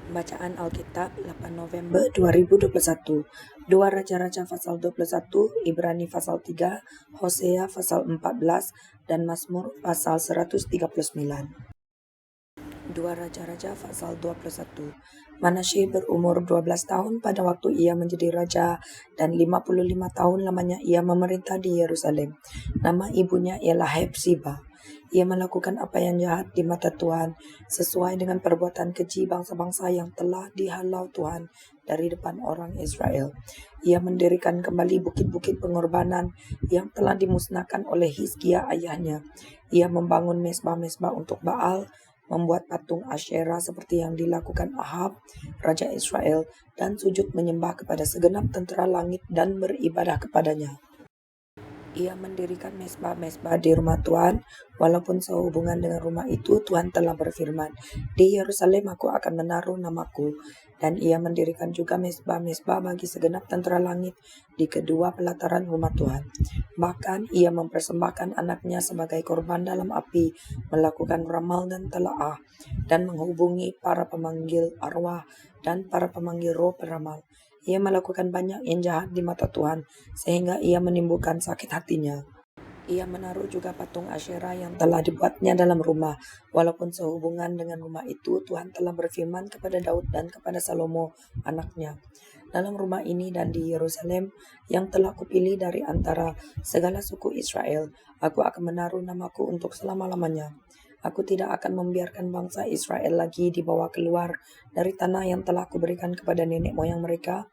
Bacaan Alkitab 8 November 2021. 2 Raja-Raja pasal 21, Ibrani pasal 3, Hosea pasal 14, dan Mazmur pasal 139. 2 Raja-Raja pasal 21. Manasye berumur 12 tahun pada waktu ia menjadi raja dan 55 tahun lamanya ia memerintah di Yerusalem. Nama ibunya ialah Hepzibah. Ia melakukan apa yang jahat di mata Tuhan, sesuai dengan perbuatan keji bangsa-bangsa yang telah dihalau Tuhan dari depan orang Israel. Ia mendirikan kembali bukit-bukit pengorbanan yang telah dimusnahkan oleh Hizkia ayahnya. Ia membangun mesbah-mesbah untuk Baal, membuat patung Asyera seperti yang dilakukan Ahab, Raja Israel, dan sujud menyembah kepada segenap tentera langit dan beribadah kepadanya. Ia mendirikan mesbah-mesbah di rumah Tuhan, walaupun sehubungan dengan rumah itu Tuhan telah berfirman, "Di Yerusalem aku akan menaruh namaku." Dan ia mendirikan juga mesbah-mesbah bagi segenap tentera langit di kedua pelataran rumah Tuhan. Bahkan ia mempersembahkan anaknya sebagai korban dalam api, melakukan ramal dan telaah, dan menghubungi para pemanggil arwah dan para pemanggil roh peramal. Ia melakukan banyak yang jahat di mata Tuhan, sehingga ia menimbulkan sakit hatinya. Ia menaruh juga patung Asyera yang telah dibuatnya dalam rumah. Walaupun sehubungan dengan rumah itu, Tuhan telah berfirman kepada Daud dan kepada Salomo, anaknya, "Dalam rumah ini dan di Yerusalem yang telah kupilih dari antara segala suku Israel, aku akan menaruh namaku untuk selama-lamanya. Aku tidak akan membiarkan bangsa Israel lagi dibawa keluar dari tanah yang telah kuberikan kepada nenek moyang mereka,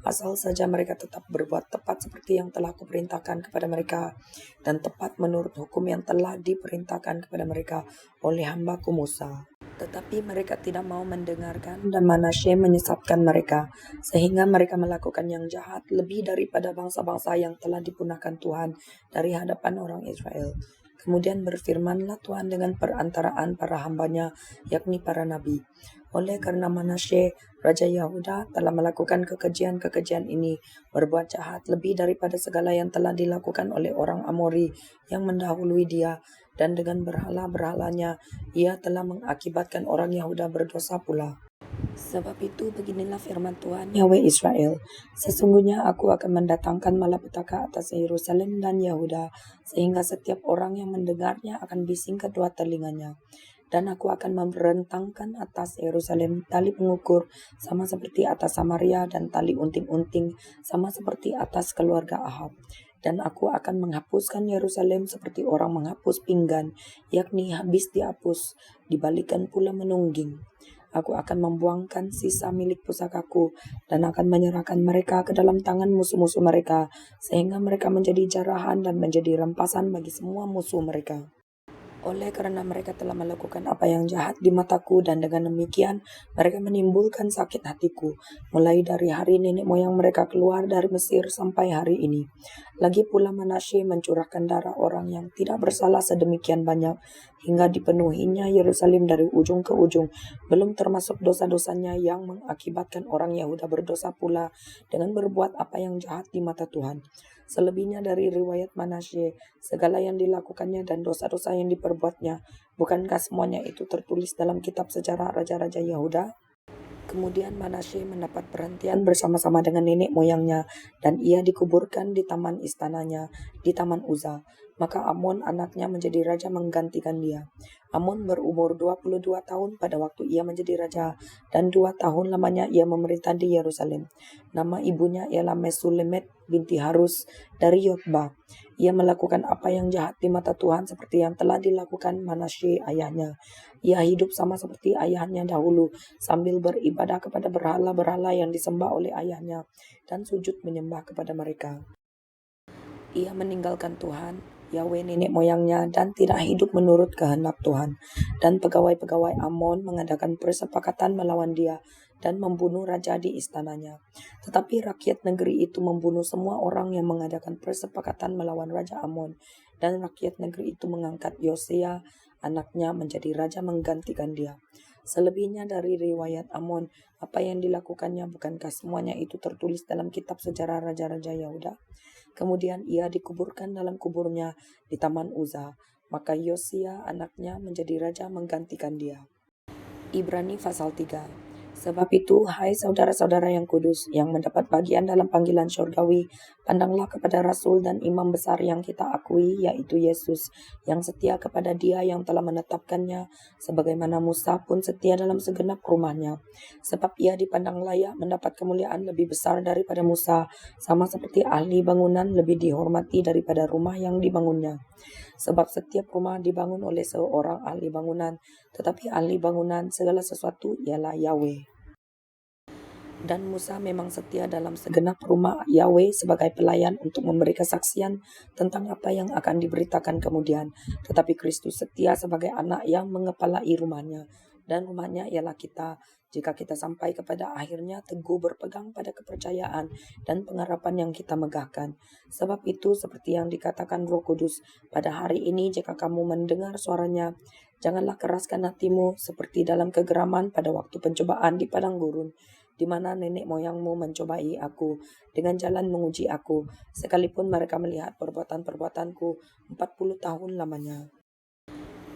asal saja mereka tetap berbuat tepat seperti yang telah kuperintahkan kepada mereka, dan tepat menurut hukum yang telah diperintahkan kepada mereka oleh hambaku Musa." Tetapi mereka tidak mau mendengarkan, dan Manasye menyesatkan mereka, sehingga mereka melakukan yang jahat lebih daripada bangsa-bangsa yang telah dipunahkan Tuhan dari hadapan orang Israel. Kemudian berfirmanlah Tuhan dengan perantaraan para hambanya, yakni para nabi. Oleh karena Manasye, Raja Yahuda telah melakukan kekejian-kekejian ini, berbuat jahat lebih daripada segala yang telah dilakukan oleh orang Amori yang mendahului dia, dan dengan berhala-berhalanya ia telah mengakibatkan orang Yahuda berdosa pula. Sebab itu beginilah firman Tuhan Yahweh Israel, "Sesungguhnya aku akan mendatangkan malapetaka atas Yerusalem dan Yahuda, sehingga setiap orang yang mendengarnya akan bising kedua telinganya. Dan aku akan merentangkan atas Yerusalem tali pengukur sama seperti atas Samaria, dan tali unting-unting sama seperti atas keluarga Ahab. Dan aku akan menghapuskan Yerusalem seperti orang menghapus pinggan, yakni habis dihapus, dibalikan pula menungging. Aku akan membuangkan sisa milik pusakaku dan akan menyerahkan mereka ke dalam tangan musuh-musuh mereka, sehingga mereka menjadi jarahan dan menjadi rampasan bagi semua musuh mereka. Oleh karena mereka telah melakukan apa yang jahat di mataku, dan dengan demikian mereka menimbulkan sakit hatiku, mulai dari hari nenek moyang mereka keluar dari Mesir sampai hari ini. Lagi pula Manasye mencurahkan darah orang yang tidak bersalah sedemikian banyak, hingga dipenuhinya Yerusalem dari ujung ke ujung, belum termasuk dosa-dosanya yang mengakibatkan orang Yahuda berdosa pula dengan berbuat apa yang jahat di mata Tuhan. Selebihnya dari riwayat Manasye, segala yang dilakukannya dan dosa-dosa yang diperbuatnya, bukankah semuanya itu tertulis dalam kitab sejarah Raja-Raja Yahuda? Kemudian Manasye mendapat perhentian bersama-sama dengan nenek moyangnya, dan ia dikuburkan di taman istananya, di Taman Uza. Maka Amon anaknya menjadi raja menggantikan dia. Amon berumur 22 tahun pada waktu ia menjadi raja, dan 2 tahun lamanya ia memerintah di Yerusalem. Nama ibunya ialah Mesulemet binti Harus dari Yotba. Ia melakukan apa yang jahat di mata Tuhan seperti yang telah dilakukan Manasye ayahnya. Ia hidup sama seperti ayahnya dahulu, sambil beribadah kepada berhala-berhala yang disembah oleh ayahnya, dan sujud menyembah kepada mereka. Ia meninggalkan Tuhan, Yahweh nenek moyangnya, dan tidak hidup menurut kehendak Tuhan. Dan pegawai-pegawai Amon mengadakan persepakatan melawan dia dan membunuh raja di istananya. Tetapi rakyat negeri itu membunuh semua orang yang mengadakan persepakatan melawan Raja Amon, dan rakyat negeri itu mengangkat Yosia, anaknya, menjadi raja menggantikan dia. Selebihnya dari riwayat Amon, apa yang dilakukannya, bukankah semuanya itu tertulis dalam kitab sejarah Raja-Raja Yahuda? Kemudian ia dikuburkan dalam kuburnya di Taman Uza. Maka Yosia anaknya menjadi raja menggantikan dia. Ibrani pasal 3. Sebab itu, hai saudara-saudara yang kudus, yang mendapat bagian dalam panggilan syurgawi, pandanglah kepada Rasul dan Imam besar yang kita akui, yaitu Yesus, yang setia kepada Dia yang telah menetapkannya, sebagaimana Musa pun setia dalam segenap rumahnya. Sebab ia dipandang layak mendapat kemuliaan lebih besar daripada Musa, sama seperti ahli bangunan lebih dihormati daripada rumah yang dibangunnya. Sebab setiap rumah dibangun oleh seorang ahli bangunan, tetapi ahli bangunan segala sesuatu ialah Yahweh. Dan Musa memang setia dalam segenap rumah Yahweh sebagai pelayan untuk memberi kesaksian tentang apa yang akan diberitakan kemudian. Tetapi Kristus setia sebagai anak yang mengepalai rumahnya. Dan rumahnya ialah kita, jika kita sampai kepada akhirnya teguh berpegang pada kepercayaan dan pengharapan yang kita megahkan. Sebab itu seperti yang dikatakan Roh Kudus, pada hari ini jika kamu mendengar suaranya, janganlah keraskan hatimu seperti dalam kegeraman pada waktu pencobaan di padang gurun, di mana nenek moyangmu mencobai aku, dengan jalan menguji aku, sekalipun mereka melihat perbuatan-perbuatanku 40 tahun lamanya.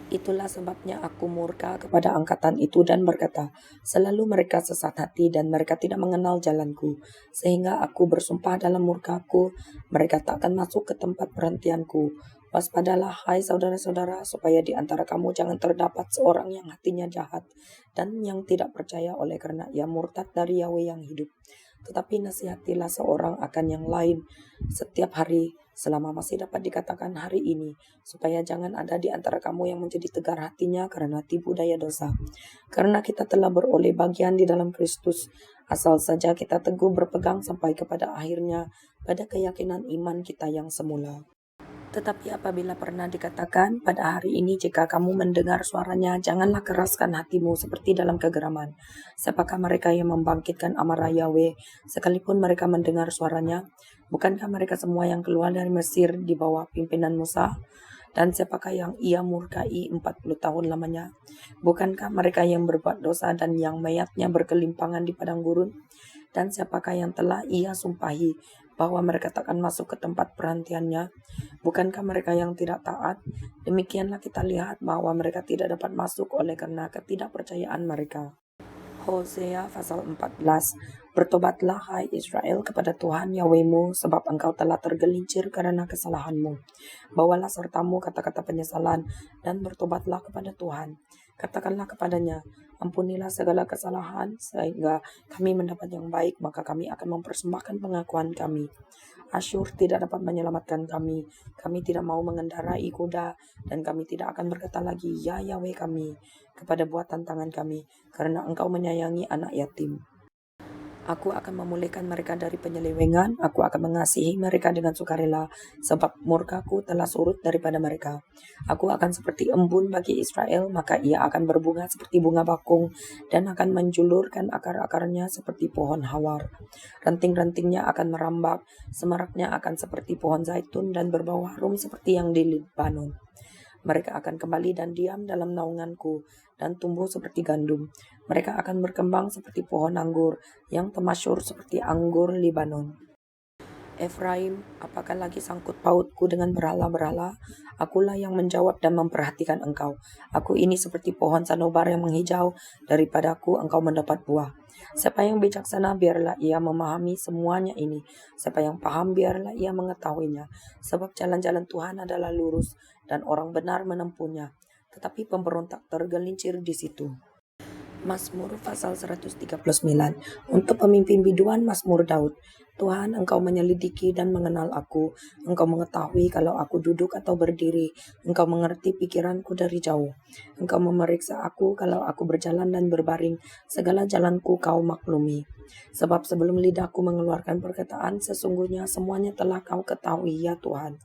Itulah sebabnya aku murka kepada angkatan itu dan berkata, selalu mereka sesat hati dan mereka tidak mengenal jalanku. Sehingga aku bersumpah dalam murkaku, mereka tak akan masuk ke tempat perhentianku. Waspadalah hai saudara-saudara, supaya di antara kamu jangan terdapat seorang yang hatinya jahat dan yang tidak percaya oleh karena ia murtad dari Yahweh yang hidup. Tetapi nasihatilah seorang akan yang lain setiap hari, selama masih dapat dikatakan hari ini, supaya jangan ada di antara kamu yang menjadi tegar hatinya karena tipu daya dosa. Karena kita telah beroleh bagian di dalam Kristus, asal saja kita teguh berpegang sampai kepada akhirnya pada keyakinan iman kita yang semula. Tetapi apabila pernah dikatakan, pada hari ini jika kamu mendengar suaranya, janganlah keraskan hatimu seperti dalam kegeraman. Siapakah mereka yang membangkitkan amarah Yahweh, sekalipun mereka mendengar suaranya? Bukankah mereka semua yang keluar dari Mesir di bawah pimpinan Musa? Dan siapakah yang ia murkai 40 tahun lamanya? Bukankah mereka yang berbuat dosa dan yang mayatnya berkelimpangan di padang gurun? Dan siapakah yang telah ia sumpahi bahwa mereka takkan masuk ke tempat perhentiannya? Bukankah mereka yang tidak taat? Demikianlah kita lihat bahwa mereka tidak dapat masuk oleh karena ketidakpercayaan mereka. Hosea pasal 14. Bertobatlah hai Israel kepada Tuhan Yahwehmu, sebab engkau telah tergelincir karena kesalahanmu. Bawalah sertamu kata-kata penyesalan dan bertobatlah kepada Tuhan. Katakanlah kepadanya, ampunilah segala kesalahan sehingga kami mendapat yang baik, maka kami akan mempersembahkan pengakuan kami. Asyur tidak dapat menyelamatkan kami. Kami tidak mau mengendarai kuda, dan kami tidak akan berkata lagi, ya Yahweh kami, kepada buatan tangan kami, karena engkau menyayangi anak yatim. Aku akan memulihkan mereka dari penyelewengan, aku akan mengasihi mereka dengan sukarela, sebab murkaku telah surut daripada mereka. Aku akan seperti embun bagi Israel, maka ia akan berbunga seperti bunga bakung, dan akan menjulurkan akar-akarnya seperti pohon hawar. Ranting-rantingnya akan merambak, semaraknya akan seperti pohon zaitun, dan berbau harum seperti yang di Libanon. Mereka akan kembali dan diam dalam naunganku, dan tumbuh seperti gandum. Mereka akan berkembang seperti pohon anggur, yang temasyur seperti anggur Libanon. Efraim, apakah lagi sangkut pautku dengan berhala-berhala? Akulah yang menjawab dan memperhatikan engkau. Aku ini seperti pohon sanobar yang menghijau, daripadaku engkau mendapat buah. Siapa yang bijaksana, biarlah ia memahami semuanya ini. Siapa yang paham, biarlah ia mengetahuinya. Sebab jalan-jalan Tuhan adalah lurus, dan orang benar menempuhnya. Tetapi pemberontak tergelincir di situ. Mazmur pasal 139. Untuk pemimpin biduan Mazmur Daud. Tuhan, engkau menyelidiki dan mengenal aku. Engkau mengetahui kalau aku duduk atau berdiri. Engkau mengerti pikiranku dari jauh. Engkau memeriksa aku kalau aku berjalan dan berbaring. Segala jalanku kau maklumi. Sebab sebelum lidahku mengeluarkan perkataan, sesungguhnya semuanya telah kau ketahui, ya Tuhan.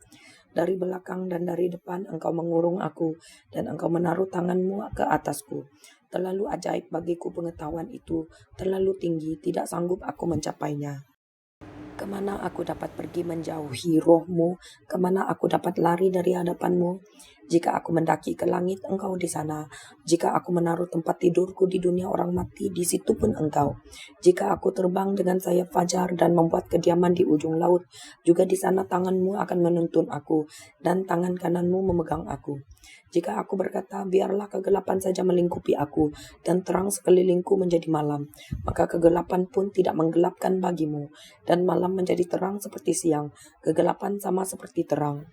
Dari belakang dan dari depan engkau mengurung aku, dan engkau menaruh tanganmu ke atasku. Terlalu ajaib bagiku pengetahuan itu, terlalu tinggi, tidak sanggup aku mencapainya. Kemana aku dapat pergi menjauhi rohmu? Kemana aku dapat lari dari hadapanmu? Jika aku mendaki ke langit, Engkau di sana. Jika aku menaruh tempat tidurku di dunia orang mati, di situ pun Engkau. Jika aku terbang dengan sayap fajar dan membuat kediaman di ujung laut, juga di sana tanganmu akan menuntun aku, dan tangan kananmu memegang aku. Jika aku berkata, biarlah kegelapan saja melingkupi aku, dan terang sekelilingku menjadi malam, maka kegelapan pun tidak menggelapkan bagimu, dan malam menjadi terang seperti siang, kegelapan sama seperti terang.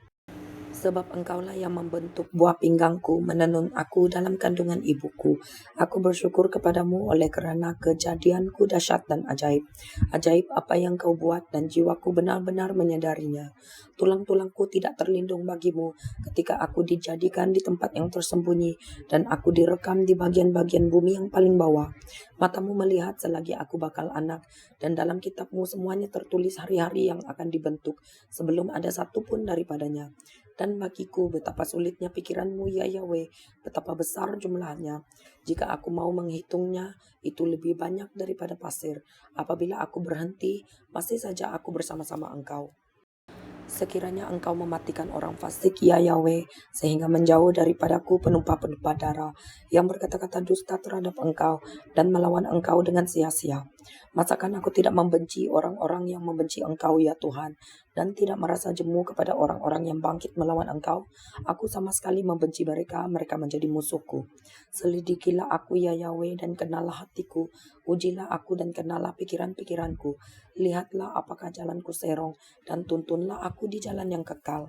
Sebab Engkaulah yang membentuk buah pinggangku, menenun aku dalam kandungan ibuku. Aku bersyukur kepadamu oleh kerana kejadianku dahsyat dan ajaib. Ajaib apa yang kau buat dan jiwaku benar-benar menyadarinya. Tulang-tulangku tidak terlindung bagimu ketika aku dijadikan di tempat yang tersembunyi dan aku direkam di bagian-bagian bumi yang paling bawah. Matamu melihat selagi aku bakal anak, dan dalam kitabmu semuanya tertulis hari-hari yang akan dibentuk sebelum ada satu pun daripadanya. Dan bagiku betapa sulitnya pikiranmu ya Yahweh, betapa besar jumlahnya. Jika aku mau menghitungnya, itu lebih banyak daripada pasir. Apabila aku berhenti, masih saja aku bersama-sama Engkau. Sekiranya Engkau mematikan orang fasik, ya Yahweh, sehingga menjauh daripadaku penumpah-penumpah darah yang berkata-kata dusta terhadap Engkau dan melawan Engkau dengan sia-sia. Masakan aku tidak membenci orang-orang yang membenci Engkau, ya Tuhan, dan tidak merasa jemu kepada orang-orang yang bangkit melawan Engkau? Aku sama sekali membenci mereka, mereka menjadi musuhku. Selidikilah aku, ya Yahweh, dan kenalah hatiku. Ujilah aku dan kenalah pikiran-pikiranku. Lihatlah apakah jalanku serong, dan tuntunlah aku di jalan yang kekal.